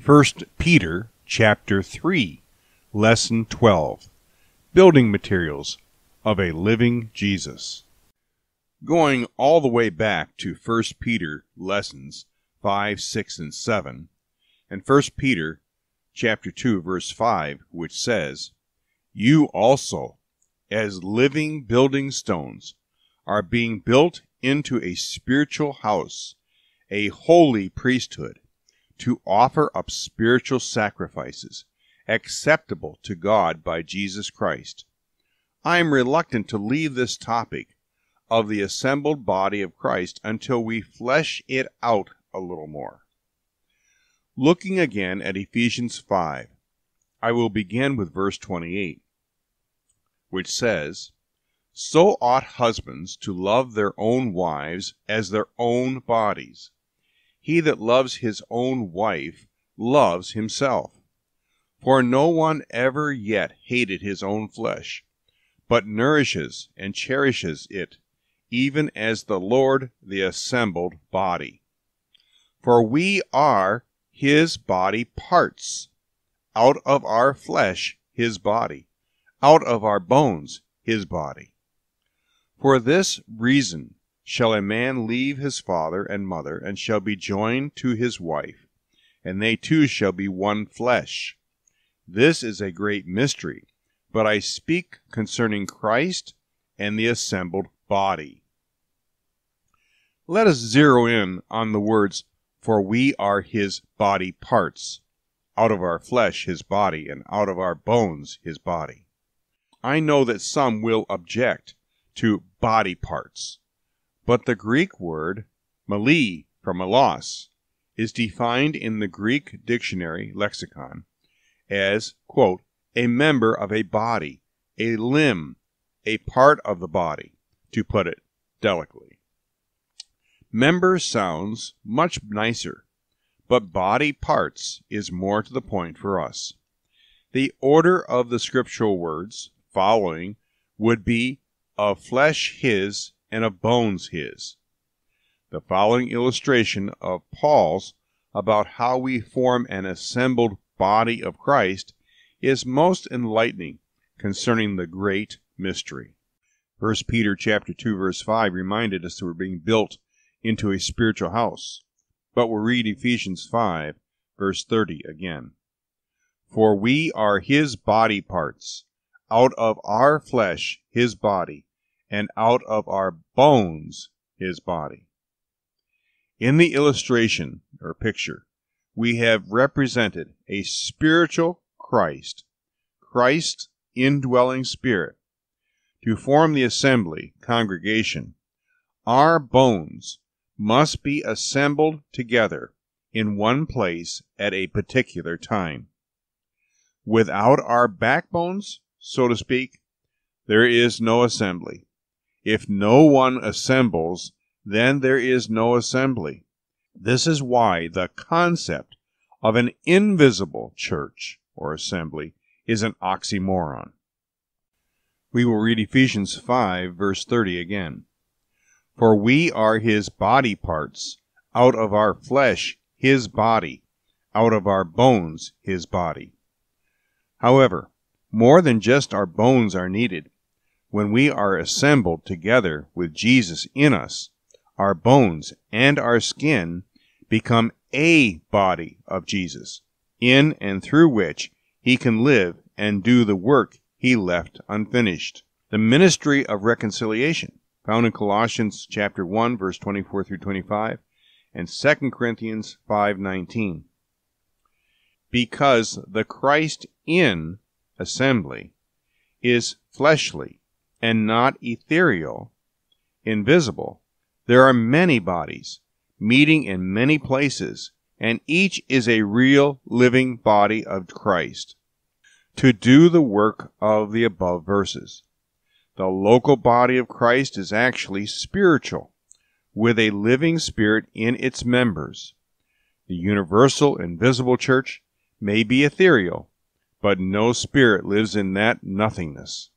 1 Peter chapter 3, lesson 12, building materials of a living Jesus. Going all the way back to 1 Peter lessons 5, 6, and 7, and 1 Peter chapter 2, verse 5, which says, "You also, as living building stones, are being built into a spiritual house, a holy priesthood, to offer up spiritual sacrifices, acceptable to God by Jesus Christ." I am reluctant to leave this topic of the assembled body of Christ until we flesh it out a little more. Looking again at Ephesians 5, I will begin with verse 28, which says, "So ought husbands to love their own wives as their own bodies. He that loves his own wife loves himself. For no one ever yet hated his own flesh, but nourishes and cherishes it, even as the Lord the assembled body. For we are his body parts, out of our flesh his body, out of our bones his body. For this reason shall a man leave his father and mother, and shall be joined to his wife, and they two shall be one flesh. This is a great mystery, but I speak concerning Christ and the assembled body." Let us zero in on the words, "for we are his body parts, out of our flesh his body, and out of our bones his body." I know that some will object to body parts, but the Greek word mali from alos is defined in the Greek dictionary lexicon as, quote, "a member of a body, a limb, a part of the body," to put it delicately. Member sounds much nicer, but body parts is more to the point for us. The order of the scriptural words following would be of flesh his and of bones his. The following illustration of Paul's about how we form an assembled body of Christ is most enlightening concerning the great mystery. 1 Peter chapter 2, verse 5 reminded us that we're being built into a spiritual house. But we'll read Ephesians 5, verse 30 again. "For we are his body parts, out of our flesh his body, and out of our bones his body." In the illustration, or picture, we have represented a spiritual Christ, Christ's indwelling spirit. To form the assembly, congregation, our bones must be assembled together in one place at a particular time. Without our backbones, so to speak, there is no assembly. If no one assembles, then there is no assembly. This is why the concept of an invisible church or assembly is an oxymoron. We will read Ephesians 5, verse 30 again. "For we are his body parts, out of our flesh his body, out of our bones his body." However, more than just our bones are needed. When we are assembled together with Jesus in us, our bones and our skin become a body of Jesus, in and through which he can live and do the work he left unfinished. The ministry of reconciliation, found in Colossians chapter 1, verse 24 through 25, and 2 Corinthians 5:19. Because the Christ in assembly is fleshly and not ethereal, invisible, there are many bodies meeting in many places, and each is a real living body of Christ. To do the work of the above verses, the local body of Christ is actually spiritual, with a living spirit in its members. The universal invisible church may be ethereal, but no spirit lives in that nothingness.